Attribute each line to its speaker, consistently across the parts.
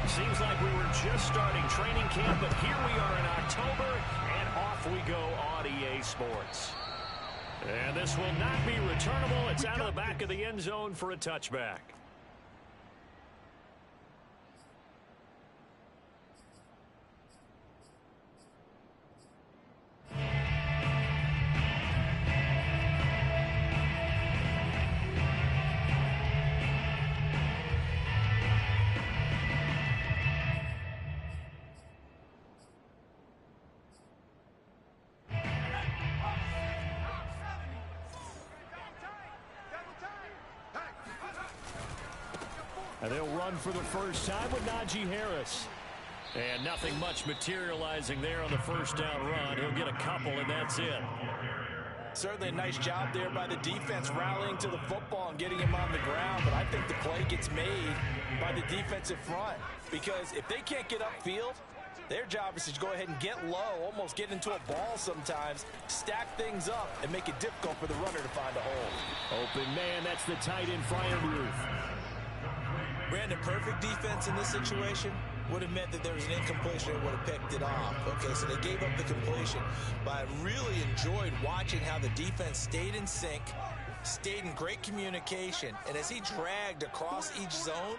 Speaker 1: Seems like we were just starting training camp, but here we are in October, and off we go on EA Sports. And this will not be returnable. It's out of the back of the end zone for a touchback. And they'll run for the first time with Najee Harris. And nothing much materializing there on the first down run. He'll get a couple, and that's it.
Speaker 2: Certainly a nice job there by the defense rallying to the football and getting him on the ground. But I think the play gets made by the defensive front. Because if they can't get upfield, their job is to go ahead and get low, almost get into a ball sometimes, stack things up, and make it difficult for the runner to find a hole.
Speaker 1: Open man, that's the tight end, Freiermuth.
Speaker 2: Brandon, perfect defense in this situation would have meant that there was an incompletion and would have picked it off. Okay, so they gave up the completion. But I really enjoyed watching how the defense stayed in sync, stayed in great communication. And as he dragged across each zone,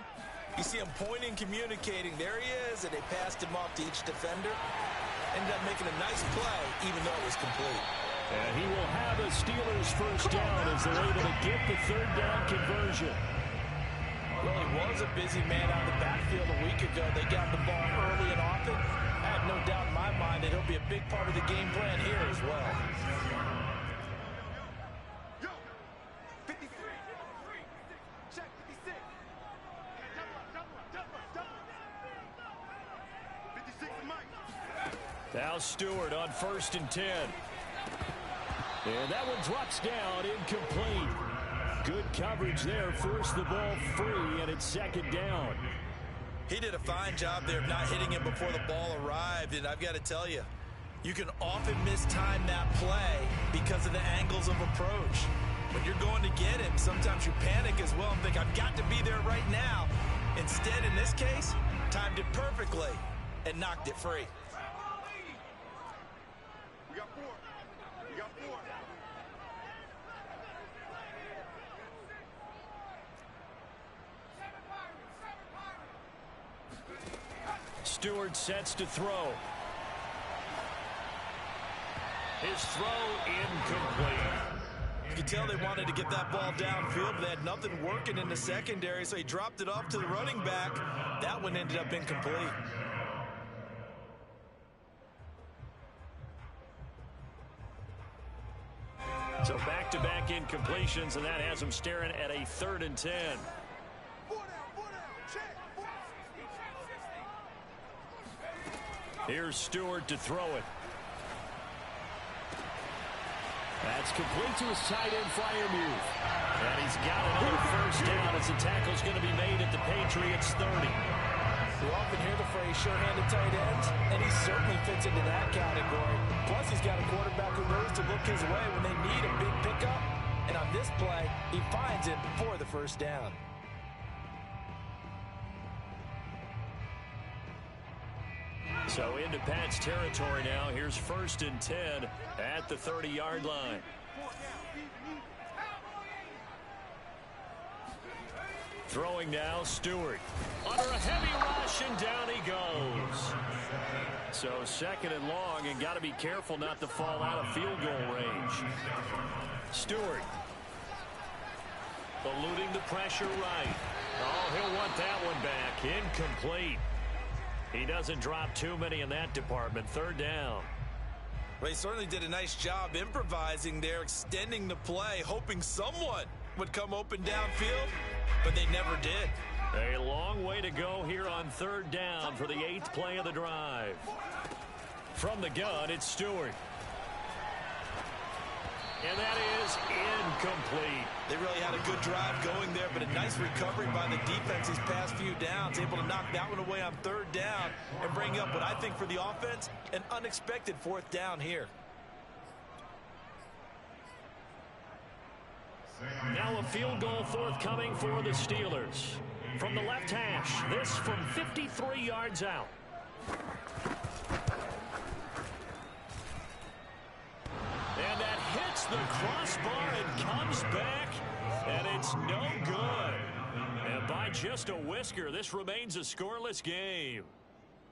Speaker 2: you see him pointing, communicating. There he is, and they passed him off to each defender. Ended up making a nice play, even though it was complete.
Speaker 1: And he will have a Steelers first down as they're able to get the third down conversion.
Speaker 2: Well, he was a busy man out of the backfield a week ago. They got the ball early and often. I have no doubt in my mind that he'll be a big part of the game plan here as well.
Speaker 3: Yo, 53. Check 56. 56 Mike.
Speaker 1: Now Stewart on 1st and 10. And that one drops down, incomplete. Good coverage there, forced the ball free, and it's 2nd down.
Speaker 2: He did a fine job there of not hitting him before the ball arrived, and I've got to tell you, you can often mistime that play because of the angles of approach. When you're going to get him, sometimes you panic as well and think, I've got to be there right now. Instead, in this case, timed it perfectly and knocked it free.
Speaker 3: We got 4. We got 4.
Speaker 1: Stewart sets to throw. His throw incomplete.
Speaker 2: You could tell they wanted to get that ball downfield, but they had nothing working in the secondary, so he dropped it off to the running back. That one ended up incomplete.
Speaker 1: So back-to-back incompletions, and that has him staring at a 3rd and 10. Here's Stewart to throw it. That's complete to his tight end, Freiermuth. And he's got another first down as the tackle's going to be made at the Patriots 30.
Speaker 2: We often hear the phrase sure-handed tight ends, and he certainly fits into that category. Plus, he's got a quarterback who knows to look his way when they need a big pickup. And on this play, he finds it for the first down.
Speaker 1: So into Pat's territory now. Here's 1st and 10 at the 30-yard line. Throwing now, Stewart. Under a heavy rush, and down he goes. So 2nd and long, and got to be careful not to fall out of field goal range. Stewart. Eluding the pressure right. Oh, he'll want that one back. Incomplete. He doesn't drop too many in that department. 3rd down.
Speaker 2: Well, he certainly did a nice job improvising there, extending the play, hoping someone would come open downfield, but they never did.
Speaker 1: A long way to go here on 3rd down for the 8th play of the drive. From the gun, it's Stewart. And that is incomplete.
Speaker 2: They really had a good drive going there, but a nice recovery by the defense these past few downs, able to knock that one away on 3rd down and bring up what I think for the offense, an unexpected 4th down here.
Speaker 1: Now a field goal forthcoming for the Steelers. from the left hash. This from 53 yards out. And that hits the crossbar and comes back, and it's no good. And by just a whisker, this remains a scoreless game.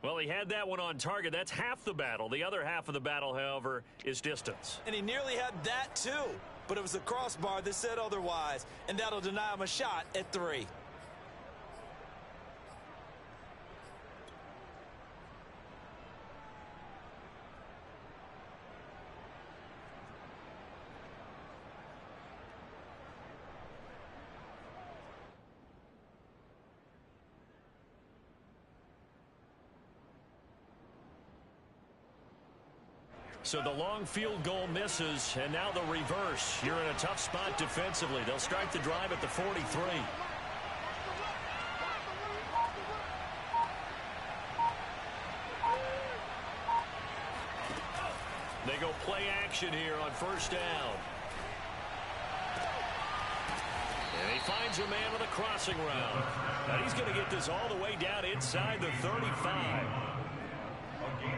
Speaker 1: Well, he had that one on target. That's half the battle. The other half of the battle, however, is distance.
Speaker 2: And he nearly had that, too. But it was the crossbar that said otherwise, and that'll deny him a shot at 3.
Speaker 1: So the long field goal misses, and now the reverse. You're in a tough spot defensively. They'll start the drive at the 43. They go play action here on first down. And he finds a man on the crossing route. Now he's going to get this all the way down inside the 35.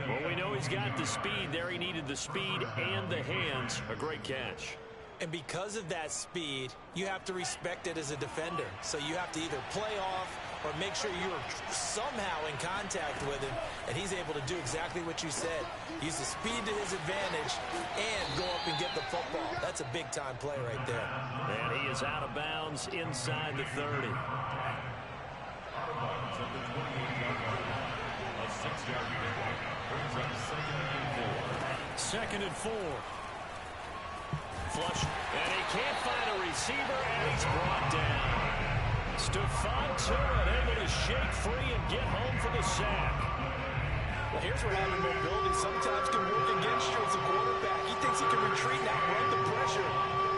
Speaker 1: Well, we know he's got the speed there. He needed the speed and the hands. A great catch.
Speaker 2: And because of that speed, you have to respect it as a defender. So you have to either play off or make sure you're somehow in contact with him, and he's able to do exactly what you said. Use the speed to his advantage and go up and get the football. That's a big-time play right there.
Speaker 1: And he is out of bounds inside the 30. Second and 4. Flush, and he can't find a receiver, and he's brought down. Stephon Tuitt able to shake free and get home for the sack.
Speaker 2: Well, here's where having mobility sometimes can work against you as a quarterback. He thinks he can retreat and outrun the pressure.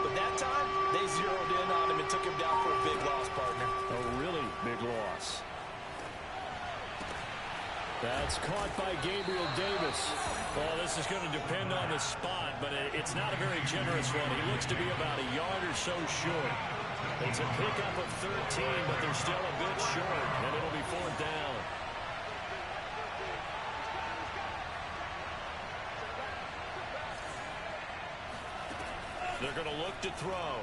Speaker 2: But that time, they zeroed in on him and took him down for a big loss, partner.
Speaker 1: A really big loss. That's caught by Gabriel Davis. Well, this is going to depend on the spot, but it's not a very generous one. He looks to be about a yard or so short. It's a pickup of 13, but they're still a bit short, and it'll be 4th down. They're going to look to throw.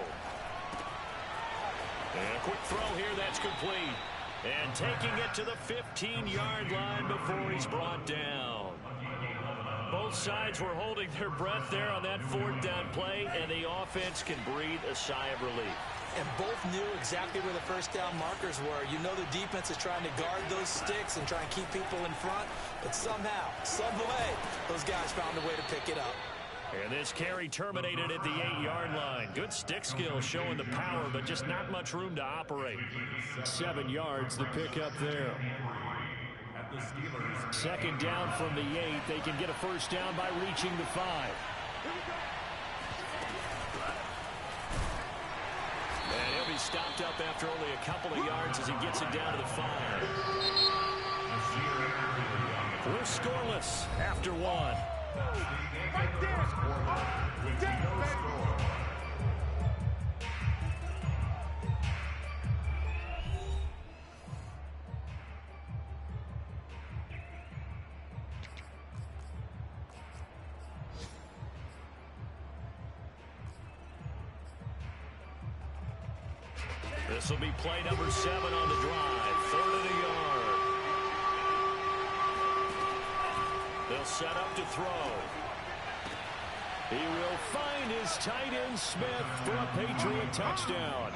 Speaker 1: And a quick throw here, that's complete. And taking it to the 15-yard line before he's brought down. Both sides were holding their breath there on that 4th down play, and the offense can breathe a sigh of relief.
Speaker 2: And both knew exactly where the first down markers were. You know the defense is trying to guard those sticks and try and keep people in front, but somehow, some way, those guys found a way to pick it up.
Speaker 1: And this carry terminated at the 8-yard line. Good stick skill showing the power, but just not much room to operate. 7 yards, the pickup there. Second down from the 8. They can get a first down by reaching the 5. And he'll be stopped up after only a couple of yards as he gets it down to the 5. We're scoreless after 1.
Speaker 3: Right there. Right there, baby.
Speaker 1: This will be play number 7 on the drive. 3rd and a yard. They'll set up to throw. He will find his tight end Smith for a Patriot touchdown.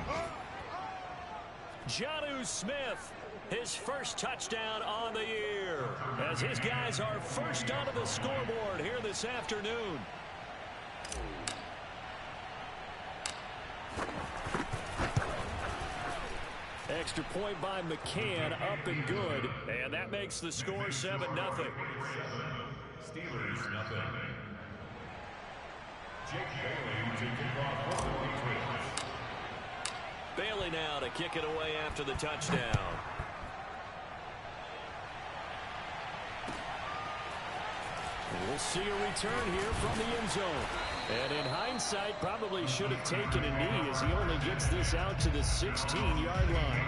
Speaker 1: Jonnu Smith, his first touchdown on the year, as his guys are first onto the scoreboard here this afternoon. Extra point by McCann, up and good, and that makes the score 7-0.
Speaker 4: Steelers nothing. Jake Bailey to kick off for the Patriots.
Speaker 1: Bailey now to kick it away after the touchdown. We'll see a return here from the end zone. And in hindsight, probably should have taken a knee as he only gets this out to the 16-yard line.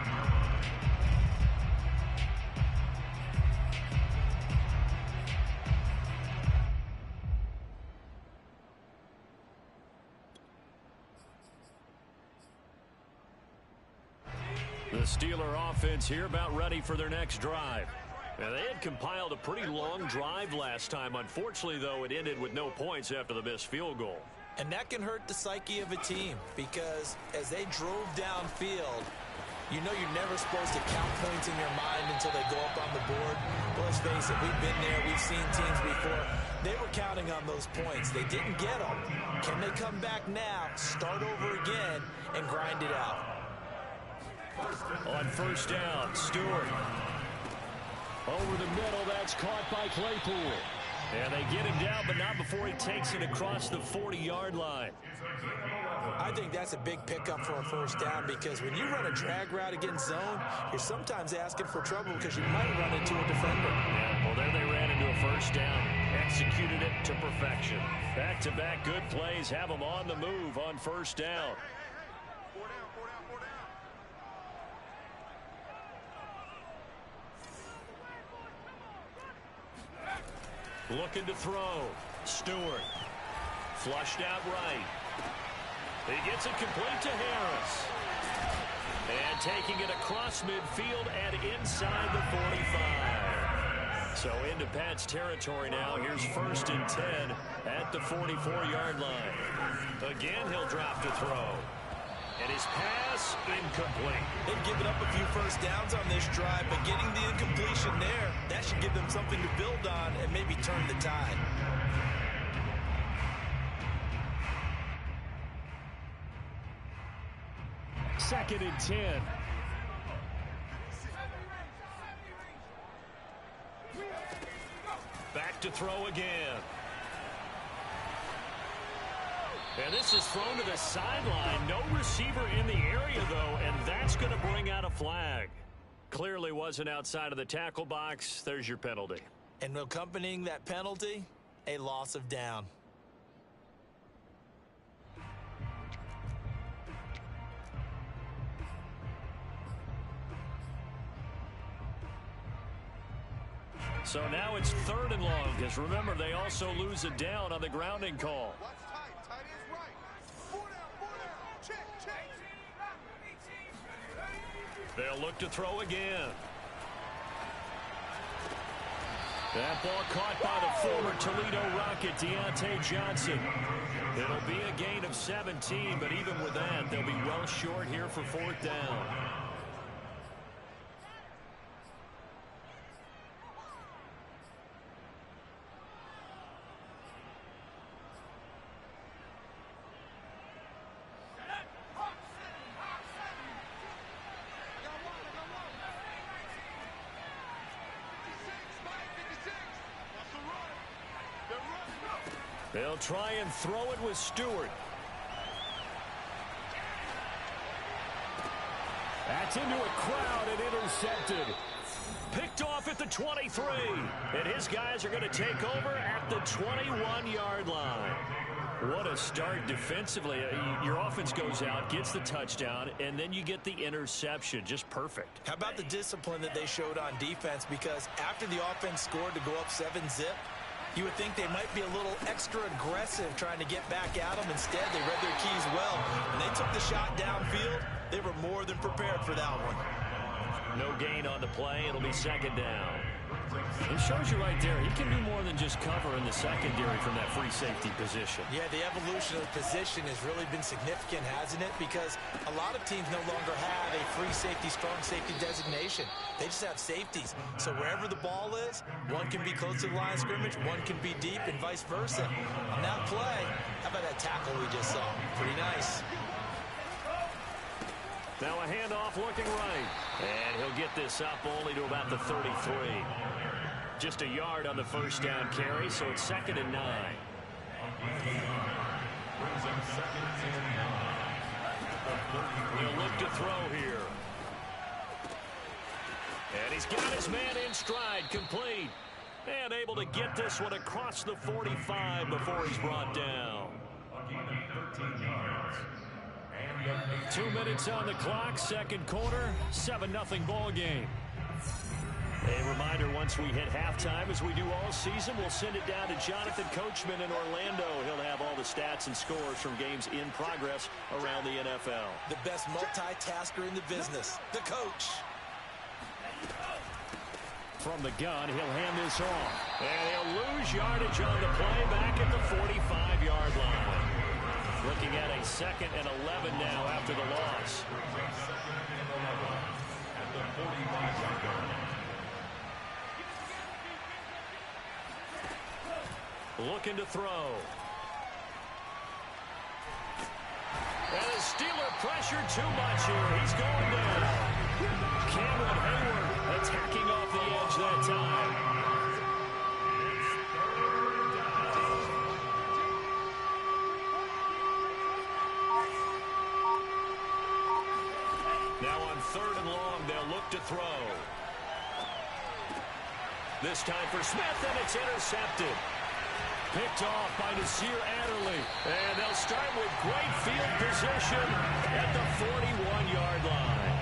Speaker 1: Steeler offense here about ready for their next drive. Now, they had compiled a pretty long drive last time. Unfortunately, though, it ended with no points after the missed field goal.
Speaker 2: And that can hurt the psyche of a team because as they drove downfield, you know you're never supposed to count points in your mind until they go up on the board. But let's face it, we've been there. We've seen teams before. They were counting on those points. They didn't get them. Can they come back now, start over again, and grind it out?
Speaker 1: On first down, Stewart. Over the middle, that's caught by Claypool. And they get him down, but not before he takes it across the 40-yard line.
Speaker 2: I think that's a big pickup for a first down because when you run a drag route against zone, you're sometimes asking for trouble because you might run into a defender.
Speaker 1: Yeah, well, there they ran into a first down. Executed it to perfection. Back-to-back good plays have them on the move on first down. Looking to throw. Stewart. Flushed out right. He gets it complete to Harris. And taking it across midfield and inside the 45. So into Pat's territory now. Here's first and 10 at the 44-yard line. Again, he'll drop to throw. And his pass incomplete.
Speaker 2: They've given up a few first downs on this drive, but getting the incompletion there, that should give them something to build on and maybe turn the tide.
Speaker 1: Second and 10. Back to throw again. And this is thrown to the sideline. No receiver in the area, though, and that's going to bring out a flag. Clearly wasn't outside of the tackle box. There's your penalty.
Speaker 2: And accompanying that penalty, a loss of down.
Speaker 1: So now it's third and long, because remember, they also lose a down on the grounding call. They'll look to throw again. That ball caught by the former Toledo Rocket, Deontay Johnson. It'll be a gain of 17, but even with that, they'll be well short here for fourth down. They'll try and throw it with Stewart. That's into a crowd and intercepted. Picked off at the 23. And his guys are going to take over at the 21-yard line. What a start defensively. Your offense goes out, gets the touchdown, and then you get the interception. Just perfect.
Speaker 2: How about the discipline that they showed on defense? Because after the offense scored to go up 7-zip, you would think they might be a little extra aggressive trying to get back at them. Instead, they read their keys well. When they took the shot downfield, they were more than prepared for that one.
Speaker 1: No gain on the play. It'll be second down. It shows you right there, he can do more than just cover in the secondary from that free safety position.
Speaker 2: Yeah, the evolution of the position has really been significant, hasn't it? Because a lot of teams no longer have a free safety, strong safety designation. They just have safeties. So wherever the ball is, one can be close to the line of scrimmage, one can be deep, and vice versa. On that play, how about that tackle we just saw? Pretty nice.
Speaker 1: Now a handoff looking right. And he'll get this up only to about the 33. Just a yard on the first down carry, so it's second and 9. He'll look to throw here. And he's got his man in stride, complete. And able to get this one across the 45 before he's brought down. 2 minutes on the clock, second quarter, 7-0 ball game. A reminder once once we hit halftime, as we do all season, we'll send it down to Jonathan Coachman in Orlando. He'll have all the stats and scores from games in progress around the NFL.
Speaker 2: The best multitasker in the business, the coach.
Speaker 1: From the gun, he'll hand this off. And he'll lose yardage on the play back at the 45-yard line. Looking at a 2nd and 11 now after the loss. Looking to throw. And the Steeler pressured too much here. He's going down. Cameron Hayward attacking off the edge that time. Now on 3rd and long, they'll look to throw. This time for Smith, and it's intercepted. Picked off by Nasir Adderley. And they'll start with great field position at the 41-yard line.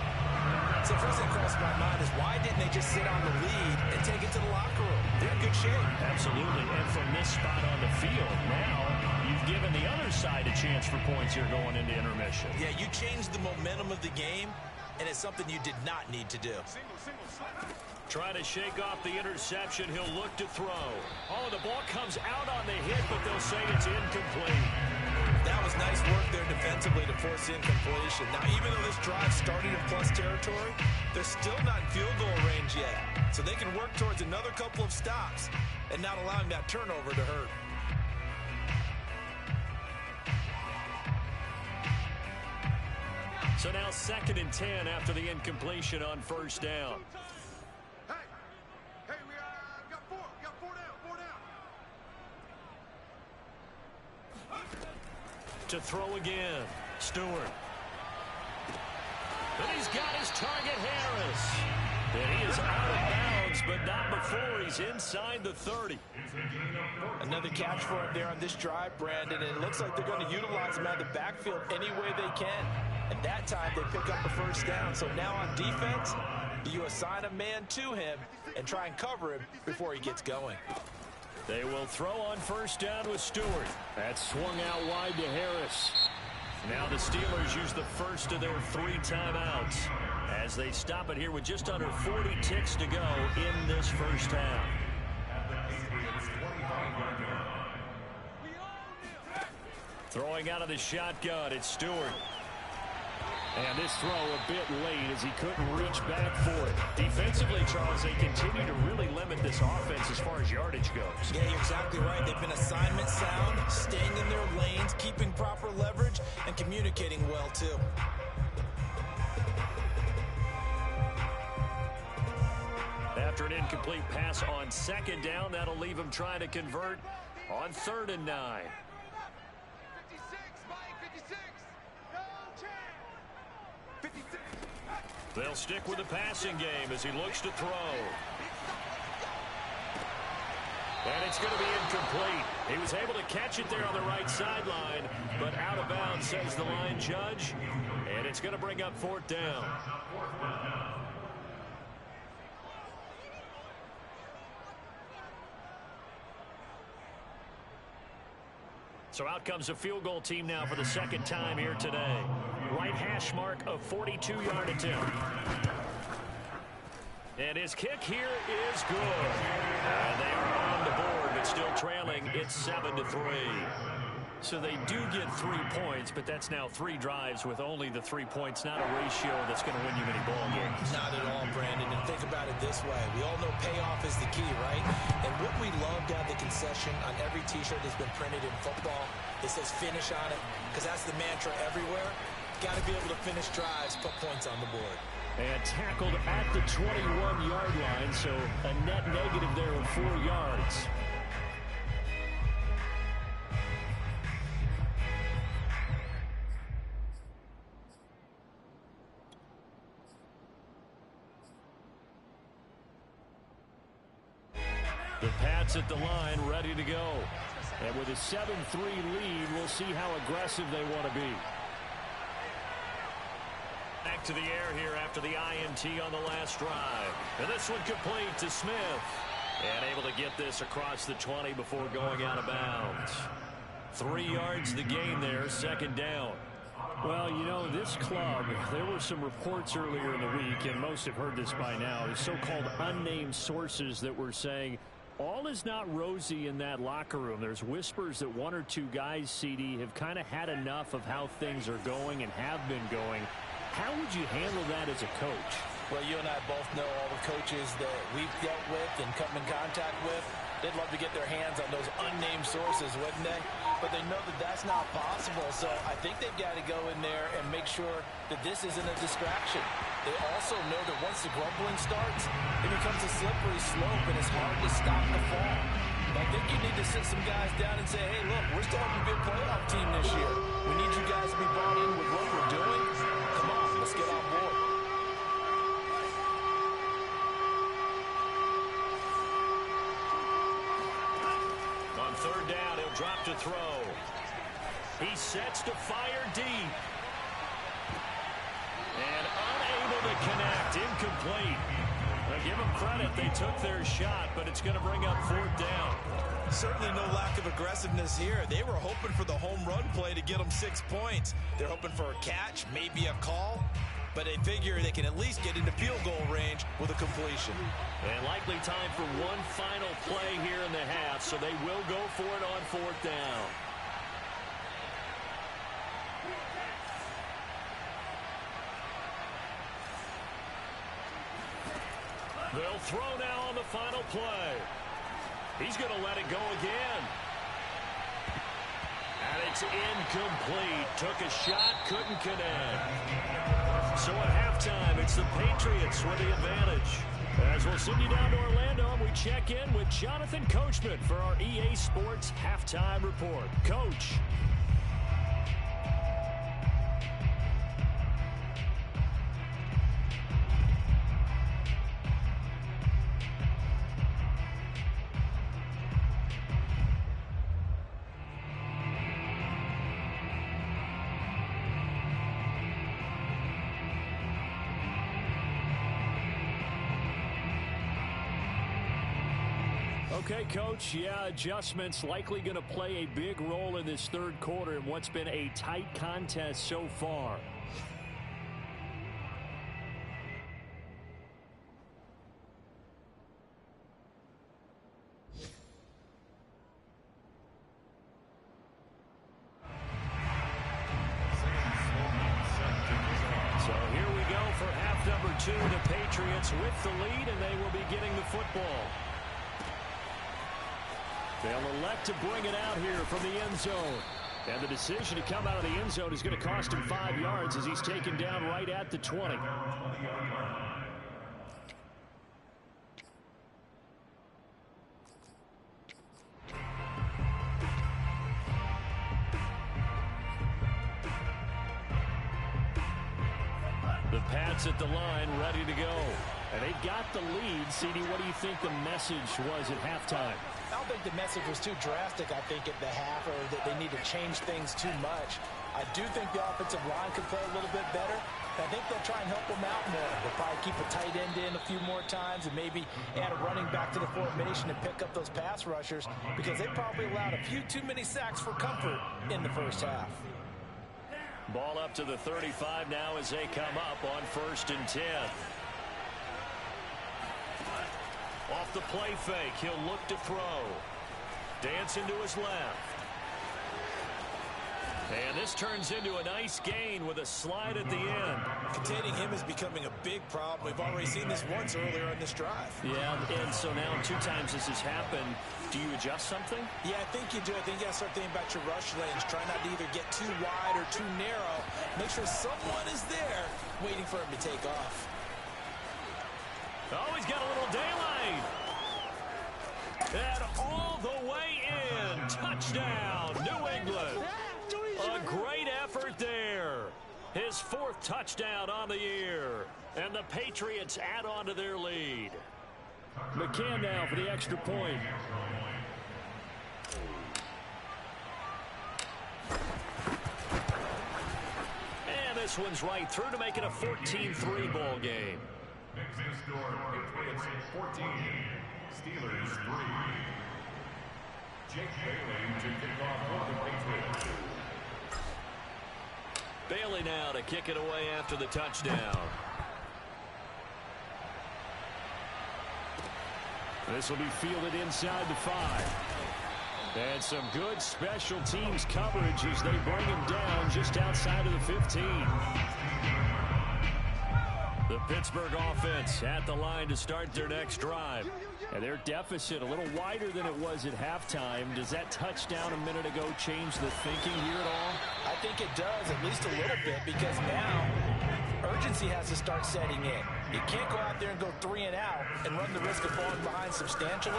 Speaker 2: So first thing crossed my mind is, why didn't they just sit on the lead and take it to the locker room? They're in good shape.
Speaker 1: Absolutely. And from this spot on the field, now you've given the other side a chance for points here going into intermission.
Speaker 2: Yeah, you changed the momentum of the game, and it's something you did not need to do.
Speaker 1: Trying to shake off the interception. He'll look to throw. Oh, the ball comes out on the hit, but they'll say it's incomplete.
Speaker 2: That was nice work there defensively to force incompletion. Now, even though this drive started in plus territory, they're still not in field goal range yet. So they can work towards another couple of stops and not allowing that turnover to hurt.
Speaker 1: So now 2nd and 10 after the incompletion on 1st down.
Speaker 3: Hey, we got four down.
Speaker 1: To throw again. Stewart. And he's got his target, Harris. And he is out of bounds, but not before he's inside the 30.
Speaker 2: Another catch for him there on this drive, Brandon. And it looks like they're going to utilize him out of the backfield any way they can. And that time they pick up the 1st down. So now on defense, do you assign a man to him and try and cover him before he gets going?
Speaker 1: They will throw on 1st down with Stewart. That swung out wide to Harris. Now the Steelers use the first of their 3 timeouts as they stop it here with just under 40 ticks to go in this 1st half. Throwing out of the shotgun, it's Stewart. And this throw a bit late as he couldn't reach back for it. Defensively, Charles, they continue to really limit this offense as far as yardage goes.
Speaker 2: Yeah, you're exactly right. They've been assignment sound, staying in their lanes, keeping proper leverage, and communicating well, too.
Speaker 1: After an incomplete pass on 2nd down, that'll leave him trying to convert on 3rd and 9.
Speaker 3: 56, Mike, 56. No chance. 56.
Speaker 1: They'll stick with the passing game as he looks to throw. And it's going to be incomplete. He was able to catch it there on the right sideline, but out of bounds, says the line judge. And it's going to bring up 4th down. So out comes a field goal team now for the 2nd time here today. Right hash mark of 42-yard attempt. And his kick here is good. And they are on the board, but still trailing. It's 7-3. So they do get 3 points, but that's now 3 drives with only the 3 points, not a ratio that's going to win you many ball games.
Speaker 2: Not at all, Brandon. And think about it this way. We all know payoff is the key, right? And what we love to have the concession on every T-shirt that's been printed in football, it says finish on it, because that's the mantra everywhere. Got to be able to finish drives, put points on the board.
Speaker 1: And tackled at the 21-yard line, so a net negative there of 4 yards. The Pats at the line, ready to go. And with a 7-3 lead, we'll see how aggressive they want to be. back to the air here after the INT on the last drive. And this one complete to Smith. And able to get this across the 20 before going out of bounds. 3 yards the gain there, second down.
Speaker 5: Well, you know, this club, there were some reports earlier in the week, and most have heard this by now, the so-called unnamed sources that were saying all is not rosy in that locker room. There's whispers that 1 or 2 guys, CD, have kind of had enough of how things are going and have been going. How would you handle that as a coach?
Speaker 2: Well, you and I both know all the coaches that we've dealt with and come in contact with. They'd love to get their hands on those unnamed sources, wouldn't they? But they know that that's not possible, so I think they've got to go in there and make sure that this isn't a distraction. They also know that once the grumbling starts, it becomes a slippery slope, and it's hard to stop the fall. I think you need to sit some guys down and say, hey, look, we're still a good playoff team this year. We need you guys to be bought in with what we're doing. Come on, let's get on board.
Speaker 1: Third down, he'll drop to throw. He sets to fire deep. And unable to connect, incomplete. Now give them credit, they took their shot, but it's going to bring up 4th down.
Speaker 2: Certainly no lack of aggressiveness here. They were hoping for the home run play to get them 6 points. They're hoping for a catch, maybe a call. But they figure they can at least get into field goal range with a completion.
Speaker 1: And likely time for one final play here in the half, so they will go for it on 4th down. They'll throw now on the final play. He's going to let it go again. And it's incomplete. Took a shot, couldn't connect. So at halftime, it's the Patriots with the advantage. As we'll send you down to Orlando, we check in with Jonathan Coachman for our EA Sports Halftime Report. Coach. Okay, Coach, yeah, adjustments likely going to play a big role in this third quarter in what's been a tight contest so far. So here we go for half number 2. The Patriots with the lead, and they will be getting the football. They'll elect to bring it out here from the end zone. And the decision to come out of the end zone is going to cost him 5 yards as he's taken down right at the 20. The Pats at the line, ready to go. And they've got the lead. CD, what do you think the message was at halftime?
Speaker 2: I don't think the message was too drastic, I think, at the half, or that they need to change things too much. I do think the offensive line could play a little bit better. I think they'll try and help them out more. They'll probably keep a tight end in a few more times and maybe add a running back to the formation and pick up those pass rushers because they probably allowed a few too many sacks for comfort in the first half.
Speaker 1: Ball up to the 35 now as they come up on 1st and 10. Off the play fake, he'll look to throw. Dancing to his left. And this turns into a nice gain with a slide at the end.
Speaker 2: Containing him is becoming a big problem. We've already seen this once earlier in this drive.
Speaker 1: Yeah, and so now 2 times this has happened. Do you adjust something?
Speaker 2: Yeah, I think you do. I think you got to start thinking about your rush lanes. Try not to either get too wide or too narrow. Make sure someone is there waiting for him to take off.
Speaker 1: Oh, he's got a little daylight. And all the way in. Touchdown, New England. A great effort there. His 4th touchdown on the year. And the Patriots add on to their lead. McCann now for the extra point. And this this one's right through to make it a 14-3 ball game.
Speaker 4: Next to score, Patriots 14, Steelers 3. Jake Bailey to kick off for the Patriots.
Speaker 1: Bailey now to kick it away after the touchdown.
Speaker 5: This will be fielded inside the 5. And some good special teams coverage as they bring him down just outside of the 15.
Speaker 1: The Pittsburgh offense at the line to start their next drive.
Speaker 5: And their deficit a little wider than it was at halftime. Does that touchdown a minute ago change the thinking here at all?
Speaker 2: I think it does, at least a little bit, because now urgency has to start setting in. You can't go out there and go 3 and out and run the risk of falling behind substantially,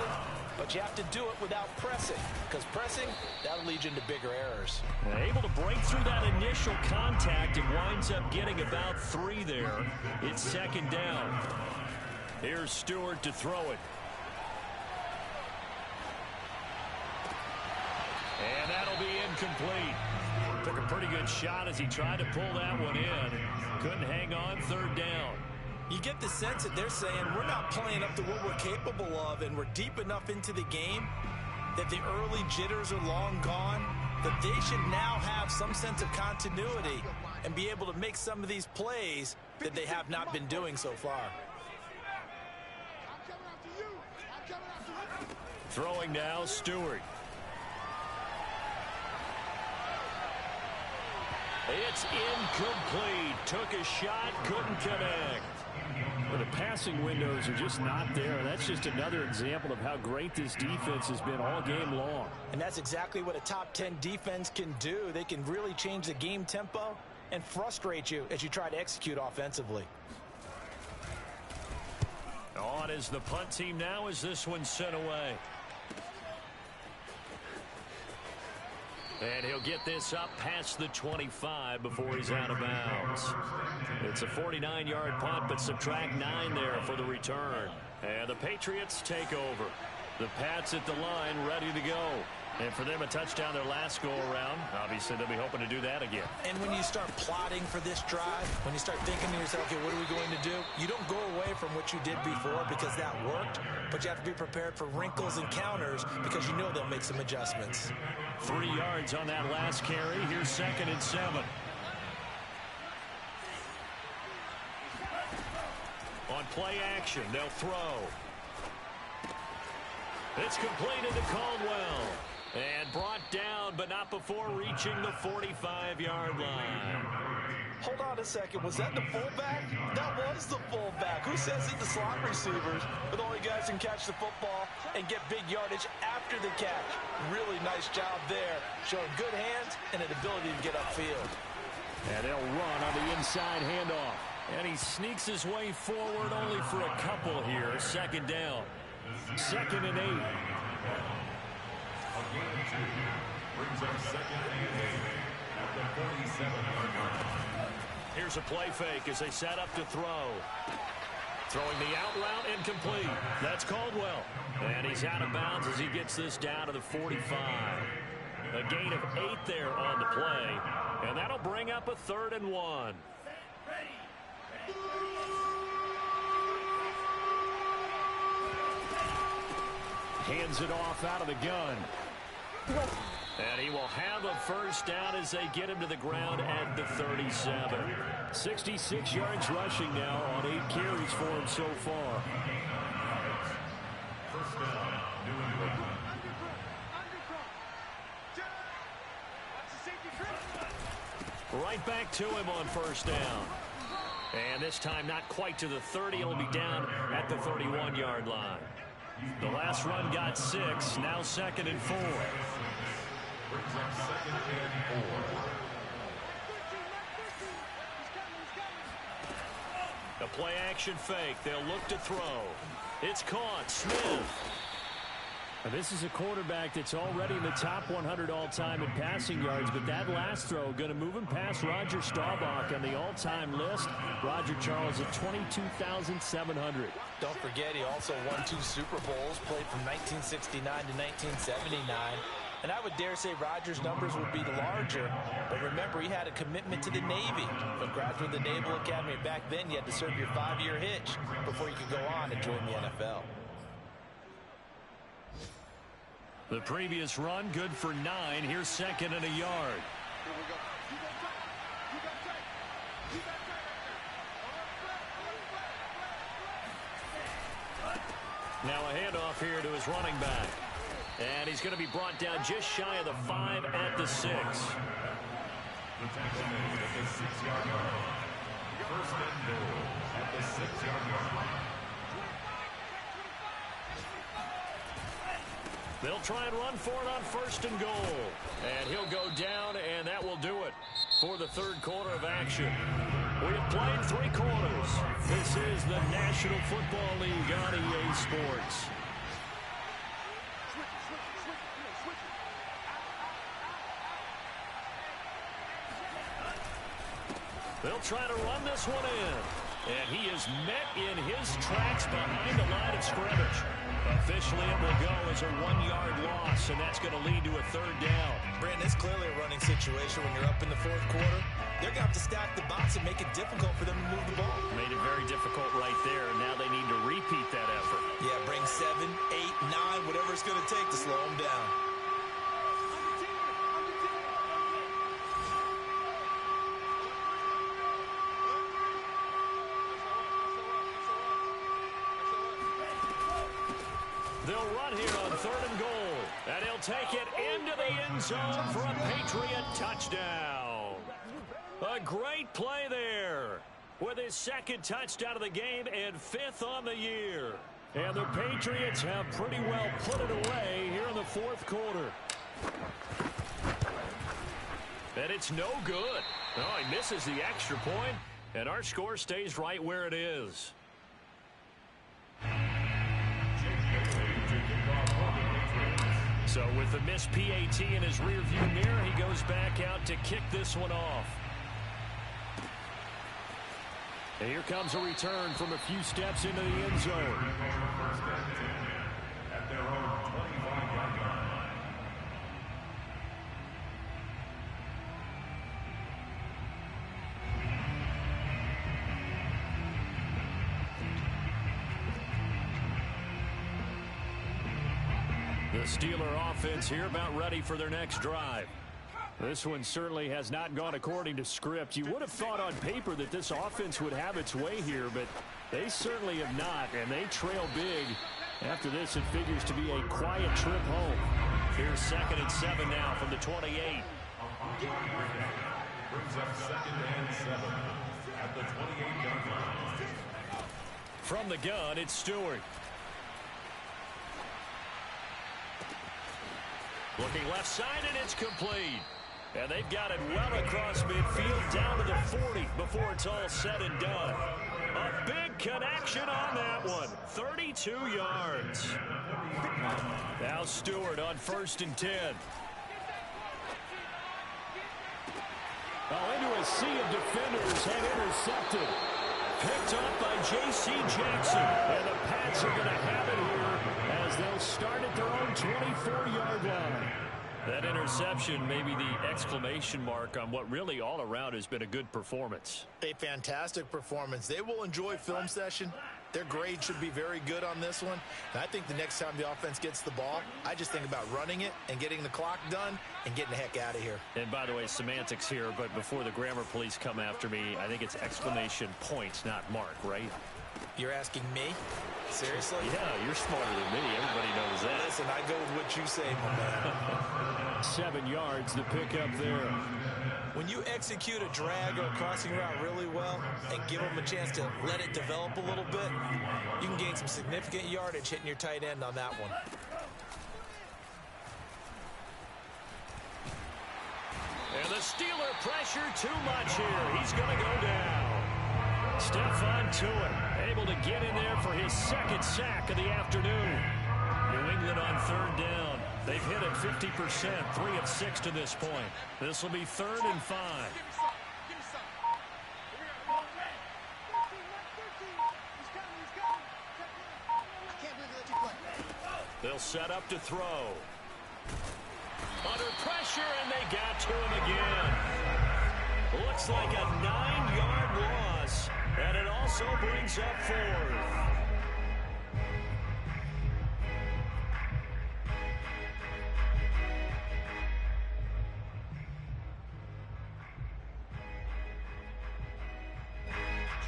Speaker 2: but you have to do it without pressing, because pressing, that'll lead you into bigger errors.
Speaker 1: Able to break through that initial contact and winds up getting about 3 there. It's second down. Here's Stewart to throw it. And that'll be incomplete. Took a pretty good shot as he tried to pull that one in. Couldn't hang on, third down.
Speaker 2: You get the sense that they're saying we're not playing up to what we're capable of, and we're deep enough into the game that the early jitters are long gone, that they should now have some sense of continuity and be able to make some of these plays that they have not been doing so far.
Speaker 1: Throwing now, Stewart. It's incomplete. Took a shot, couldn't connect.
Speaker 5: Well, the passing windows are just not there. That's just another example of how great this defense has been all game long.
Speaker 2: And that's exactly what a top 10 defense can do. They can really change the game tempo and frustrate you as you try to execute offensively.
Speaker 1: On is the punt team now as this one's sent away. And he'll get this up past the 25 before he's out of bounds. It's a 49-yard punt, but subtract 9 there for the return. And the Patriots take over. The Pats at the line ready to go. And for them, a touchdown their last go-around. Obviously, they'll be hoping to do that again.
Speaker 2: And when you start plotting for this drive, when you start thinking to yourself, okay, what are we going to do? You don't go away from what you did before because that worked, but you have to be prepared for wrinkles and counters because you know they'll make some adjustments.
Speaker 1: 3 yards on that last carry. Here's 2nd and 7. On play action, they'll throw. It's completed to Caldwell. And brought down, but not before reaching the 45-yard line.
Speaker 2: Hold on a second. Was that the fullback? That was the fullback. Who says that the slot receivers are the only guys who can catch the football and get big yardage after the catch? Really nice job there. Showing good hands and an ability to get upfield.
Speaker 5: And they'll run on the inside handoff.
Speaker 1: And he sneaks his way forward only for a couple here. Second down. 2nd and 8.
Speaker 4: A gain of 2 brings up 2nd and 8 at the 47-yard line.
Speaker 1: Here's a play fake as they set up to throw. Throwing the out route incomplete. That's Caldwell. And he's out of bounds as he gets this down to the 45. A gain of 8 there on the play. And that'll bring up a 3rd and 1.
Speaker 5: Hands it off out of the gun.
Speaker 1: And he will have a first down as they get him to the ground at the 37.
Speaker 5: 66 yards rushing now on 8 carries for him so far.
Speaker 4: First down, New England.
Speaker 1: Right back to him on first down. And this time not quite to the 30. He'll be down at the 31-yard line. The last run got 6. Now 2nd and 4.
Speaker 4: Brings up 2nd and 4.
Speaker 1: A play action fake. They'll look to throw. It's caught. Smith.
Speaker 5: And this is a quarterback that's already in the top 100 all-time in passing yards, but that last throw going to move him past Roger Staubach on the all-time list. Roger Charles at 22,700.
Speaker 2: Don't forget, he also won 2 Super Bowls, played from 1969 to 1979. And I would dare say Rodgers' numbers would be larger. But remember, he had a commitment to the Navy. A graduate of the Naval Academy. Back then, you had to serve your 5-year hitch before you could go on and join the NFL.
Speaker 1: The previous run, good for 9. Here's second and a yard.
Speaker 3: Here we go. You got tight. You got tight. You got tight right there.
Speaker 1: Now a handoff here to his running back. And he's going to be brought down just shy of the 5 at the 6.
Speaker 4: The tackle made at the 6-yard line. First and goal at the 6-yard line.
Speaker 1: They'll try and run for it on first and goal. And he'll go down, and that will do it for the third quarter of action. We have played 3 quarters. This is the National Football League on EA Sports. They'll try to run this one in. And he is met in his tracks behind the line of scrimmage. Officially, it will go as a 1-yard loss, and that's going to lead to a third down.
Speaker 2: Brandon, it's clearly a running situation when you're up in the fourth quarter. They're going to have to stack the box and make it difficult for them to move the ball.
Speaker 1: Made it very difficult right there. Now they need to repeat that effort.
Speaker 2: Yeah, bring 7, 8, 9, whatever it's going to take to slow them down.
Speaker 1: They'll run here on third and goal. And he'll take it into the end zone for a Patriot touchdown. A great play there with his second touchdown of the game and 5th on the year. And the Patriots have pretty well put it away here in the fourth quarter. And it's no good. Oh, he misses the extra point, and our score stays right where it is. So with the missed PAT in his rearview mirror, he goes back out to kick this one off. And here comes a return from a few steps into the end zone.
Speaker 4: At their own 25-yard line.
Speaker 1: The Steeler offense here about ready for their next drive. This one certainly has not gone according to script. You would have thought on paper that this offense would have its way here, but they certainly have not, and they trail big. After this, it figures to be a quiet trip home. Here's second and 7 now from the 28.
Speaker 4: Brings up second and 7 at the 28-yard line.
Speaker 1: From the gun, it's Stewart. Looking left side, and it's complete. And they've got it well across midfield down to the 40 before it's all said and done. A big connection on that one. 32 yards. Now Stewart on first and 10. Oh, into a sea of defenders and intercepted. Picked up by J.C. Jackson. And the Pats are going to have it here as they'll start at their own 24-yard line. That interception may be the exclamation mark on what really all around has been a good performance.
Speaker 2: A fantastic performance. They will enjoy film session. Their grade should be very good on this one. And I think the next time the offense gets the ball, I just think about running it and getting the clock done and getting the heck out of here.
Speaker 1: And by the way, semantics here, but before the grammar police come after me, I think it's exclamation points, not mark, right?
Speaker 2: You're asking me? Seriously?
Speaker 1: Yeah, you're smarter than me. Everybody knows that.
Speaker 2: Listen, I go with what you say, my man.
Speaker 1: 7 yards, the pickup there.
Speaker 2: When you execute a drag or a crossing route really well and give them a chance to let it develop a little bit, you can gain some significant yardage hitting your tight end on that one.
Speaker 1: And the Steeler pressure too much here. He's going to go down. Stephon Tuitt able to get in there for his second sack of the afternoon. New England on third down. They've hit it 50%, 3 of 6 to this point. This will be 3rd and 5. They'll set up to throw. Under pressure, and they got to him again. Looks like a 9-yard loss, and it also brings up 4th.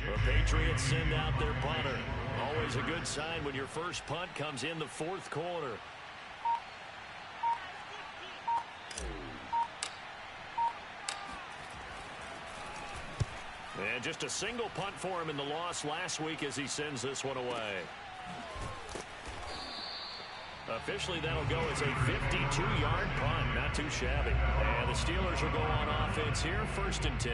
Speaker 1: The Patriots send out their punter. Always a good sign when your first punt comes in the 4th quarter. And just a single punt for him in the loss last week as he sends this one away. Officially, that'll go as a 52-yard punt. Not too shabby. And the Steelers will go on offense here, 1st and 10.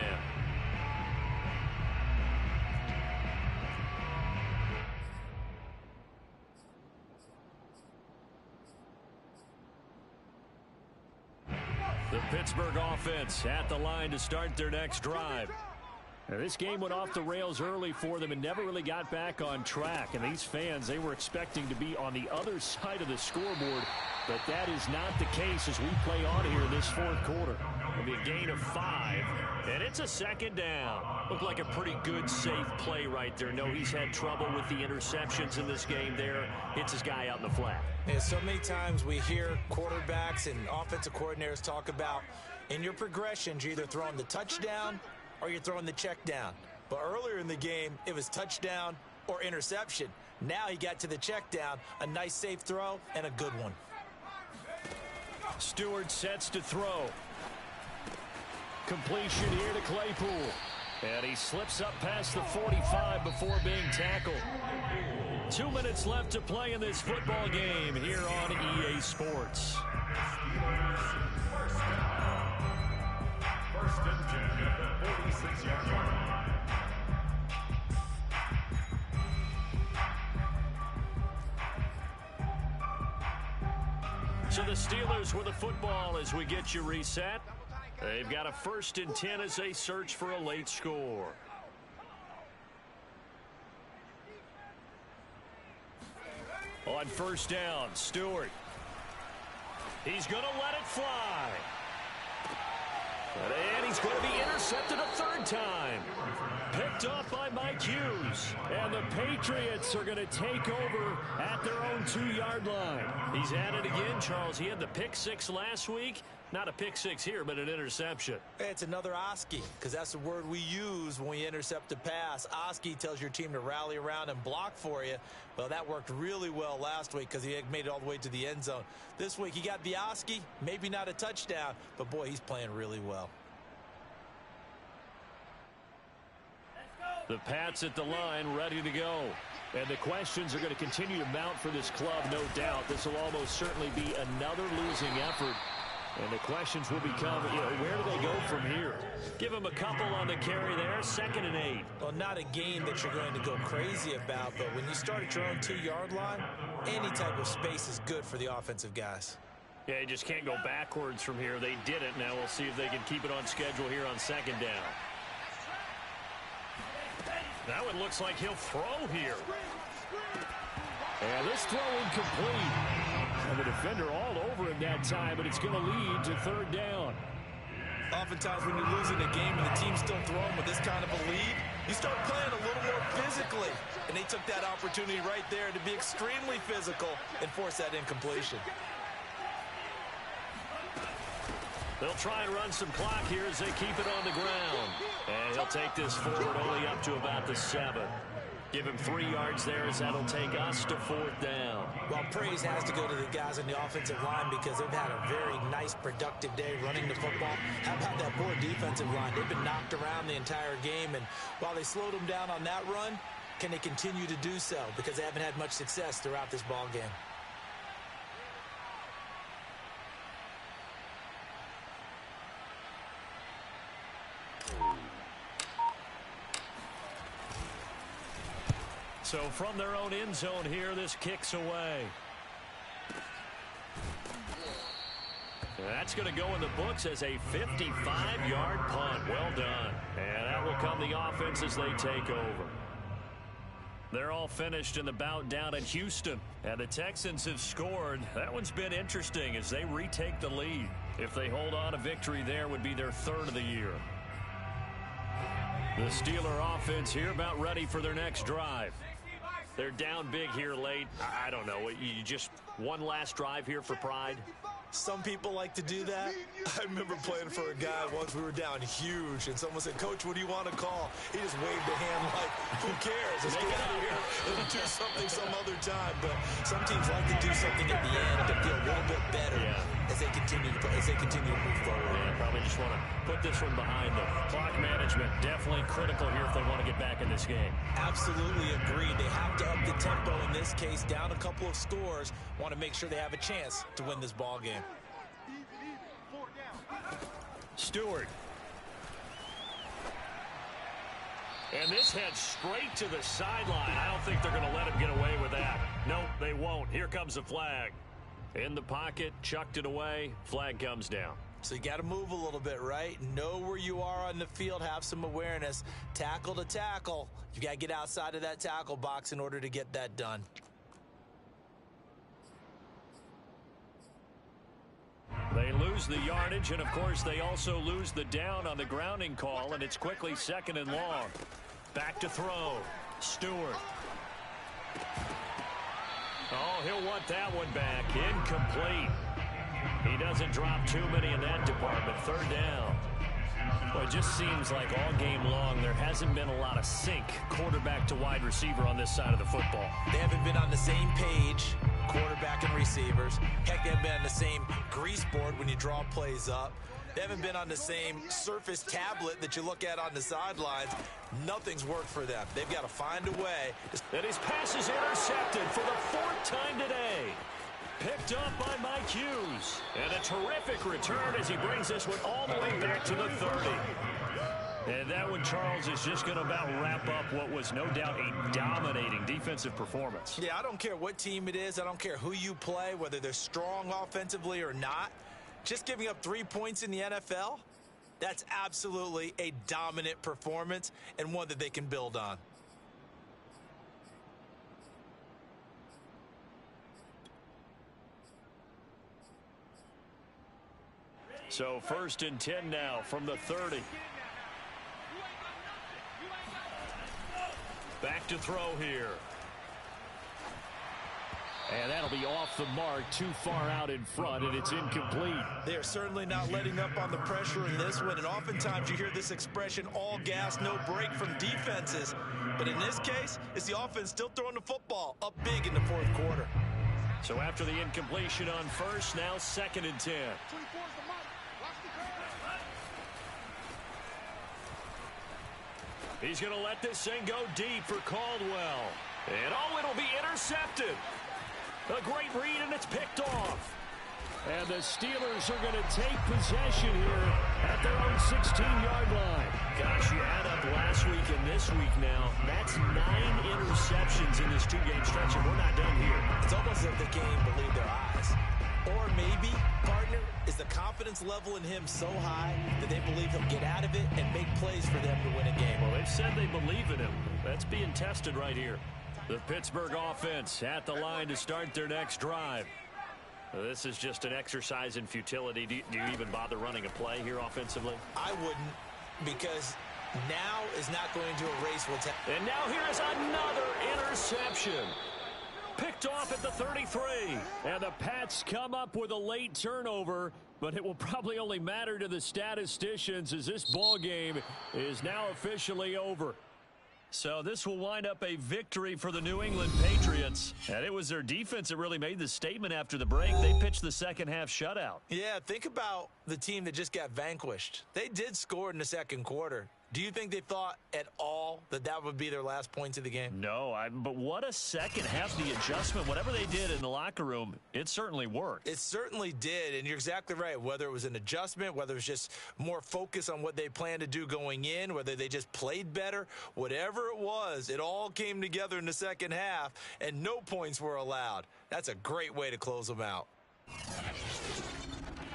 Speaker 1: The Pittsburgh offense at the line to start their next drive. Now, this game went off the rails early for them and never really got back on track. And these fans, they were expecting to be on the other side of the scoreboard. But that is not the case as we play on here in this 4th quarter. It'll be a gain of 5. And it's a 2nd down. Looked like a pretty good, safe play right there. No, he's had trouble with the interceptions in this game there. Hits his guy out in the flat.
Speaker 2: Yeah, so many times we hear quarterbacks and offensive coordinators talk about in your progressions, you're either throwing the touchdown or you're throwing the check down. But earlier in the game, it was touchdown or interception. Now he got to the check down, a nice safe throw, and a good one.
Speaker 5: Stewart sets to throw. Completion here to Claypool. And he slips up past the 45 before being tackled. 2 minutes left to play in this football game here on EA Sports.
Speaker 4: First and 10 at the 46-yard line.
Speaker 1: So the Steelers with the football as we get you reset. They've got a 1st and 10 as they search for a late score. On 1st down, Stewart. He's going to let it fly. And he's going to be intercepted a 3rd time. Picked off by Mike Hughes. And the Patriots are going to take over at their own 2-yard line. He's at it again, Charles. He had the pick 6 last week. Not a pick 6 here, but an interception.
Speaker 2: It's another Oski, because that's the word we use when we intercept a pass. Oski tells your team to rally around and block for you. Well, that worked really well last week because he had made it all the way to the end zone. This week, he got the Oski, maybe not a touchdown, but boy, he's playing really well.
Speaker 1: The Pats at the line, ready to go. And the questions are going to continue to mount for this club, no doubt. This will almost certainly be another losing effort. And the questions will become, where do they go from here? Give them a couple on the carry there, 2nd and 8.
Speaker 2: Well, not a game that you're going to go crazy about, but when you start at your own 2-yard line, any type of space is good for the offensive guys.
Speaker 1: Yeah, you just can't go backwards from here. They didn't. Now we'll see if they can keep it on schedule here on 2nd down. That one looks like he'll throw here. And this throw incomplete. And the defender all over him that time, but it's going to lead to 3rd down.
Speaker 2: Oftentimes when you're losing a game and the team's still throwing with this kind of a lead, you start playing a little more physically. And they took that opportunity right there to be extremely physical and force that incompletion.
Speaker 1: They'll try and run some clock here as they keep it on the ground. And he'll take this forward only up to about the 7. Give him 3 yards there as that'll take us to 4th down.
Speaker 2: Well, praise has to go to the guys on the offensive line because they've had a very nice, productive day running the football. How about that poor defensive line? They've been knocked around the entire game, and while they slowed them down on that run, can they continue to do so? Because they haven't had much success throughout this ball game.
Speaker 1: So from their own end zone here, this kicks away. That's going to go in the books as a 55-yard punt. Well done. And that will come the offense as they take over. They're all finished in the bout down in Houston. And the Texans have scored. That one's been interesting as they retake the lead. If they hold on, a victory there would be their third of the year. The Steeler offense here about ready for their next drive. They're down big here late. I don't know. You just one last drive here for pride?
Speaker 2: Some people like to do that. I remember playing for a guy once. We were down huge, and someone said, "Coach, what do you want to call?" He just waved a hand like, "Who cares? Let's get out of here and do something some other time." But some teams like to do something at the end to feel a little bit better as they continue to move forward.
Speaker 1: Yeah, probably just want to put this one behind them. Clock management definitely critical here if they want to get back in this game.
Speaker 2: Absolutely agreed. They have to up the tempo in this case, down a couple of scores. Want to make sure they have a chance to win this ball game.
Speaker 1: Stewart. And this heads straight to the sideline. I don't think they're going to let him get away with that. Nope, they won't. Here comes the flag. In the pocket, chucked it away. Flag comes down.
Speaker 2: So you got to move a little bit, right? Know where you are on the field. Have some awareness. Tackle to tackle. You got to get outside of that tackle box in order to get that done.
Speaker 1: They lose the yardage, and, of course, they also lose the down on the grounding call, and it's quickly 2nd and long. Back to throw. Stewart. Oh, he'll want that one back. Incomplete. He doesn't drop too many in that department. 3rd down. Well, it just seems like all game long there hasn't been a lot of sync quarterback to wide receiver on this side of the football.
Speaker 2: They haven't been on the same page, quarterback and receivers. Heck, they haven't been on the same grease board when you draw plays up. They haven't been on the same surface tablet that you look at on the sidelines. Nothing's worked for them. They've got to find a way.
Speaker 1: And his pass is intercepted for the 4th time today. Picked up by Mike Hughes. And a terrific return as he brings this one all the way back to the 30. And that one, Charles, is just going to about wrap up what was no doubt a dominating defensive performance.
Speaker 2: Yeah, I don't care what team it is. I don't care who you play, whether they're strong offensively or not. Just giving up 3 points in the NFL, that's absolutely a dominant performance and one that they can build on.
Speaker 1: So 1st and 10 now from the 30. Back to throw here. And that'll be off the mark, too far out in front, and it's incomplete.
Speaker 2: They are certainly not letting up on the pressure in this one, and oftentimes you hear this expression, all gas, no break from defenses. But in this case, it's the offense still throwing the football up big in the 4th quarter.
Speaker 1: So after the incompletion on 1st, now 2nd and 10. He's going to let this thing go deep for Caldwell. And, oh, it'll be intercepted. A great read, and it's picked off.
Speaker 5: And the Steelers are going to take possession here at their own 16-yard line.
Speaker 1: Gosh, you add up last week and this week now. That's 9 interceptions in this 2-game stretch, and we're not done here.
Speaker 2: It's almost as if they can't even believe their eyes. Or maybe, partner, is the confidence level in him so high that they believe he'll get out of it and make plays for them to win a game.
Speaker 1: Well, they've said they believe in him. That's being tested right here. The Pittsburgh offense at the line to start their next drive. This is just an exercise in futility. Do you even bother running a play here offensively?
Speaker 2: I wouldn't, because now is not going to erase what's happening.
Speaker 1: And now here is another interception. Picked off at the 33.
Speaker 5: And the Pats come up with a late turnover, but it will probably only matter to the statisticians as this ball game is now officially over.
Speaker 1: So this will wind up a victory for the New England Patriots. And it was their defense that really made the statement after the break. They pitched the second-half shutout.
Speaker 2: Yeah, think about the team that just got vanquished. They did score in the 2nd quarter. Do you think they thought at all that that would be their last points of the game?
Speaker 1: No, but what a second half, the adjustment. Whatever they did in the locker room, it certainly worked.
Speaker 2: It certainly did, and you're exactly right. Whether it was an adjustment, whether it was just more focus on what they planned to do going in, whether they just played better, whatever it was, it all came together in the second half, and no points were allowed. That's a great way to close them out.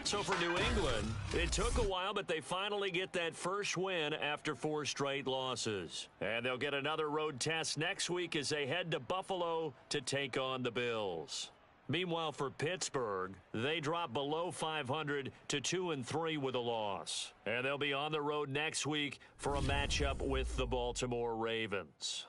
Speaker 1: So for New England, it took a while, but they finally get that first win after 4 straight losses. And they'll get another road test next week as they head to Buffalo to take on the Bills. Meanwhile, for Pittsburgh, they drop below 500 to 2-3 with a loss. And they'll be on the road next week for a matchup with the Baltimore Ravens.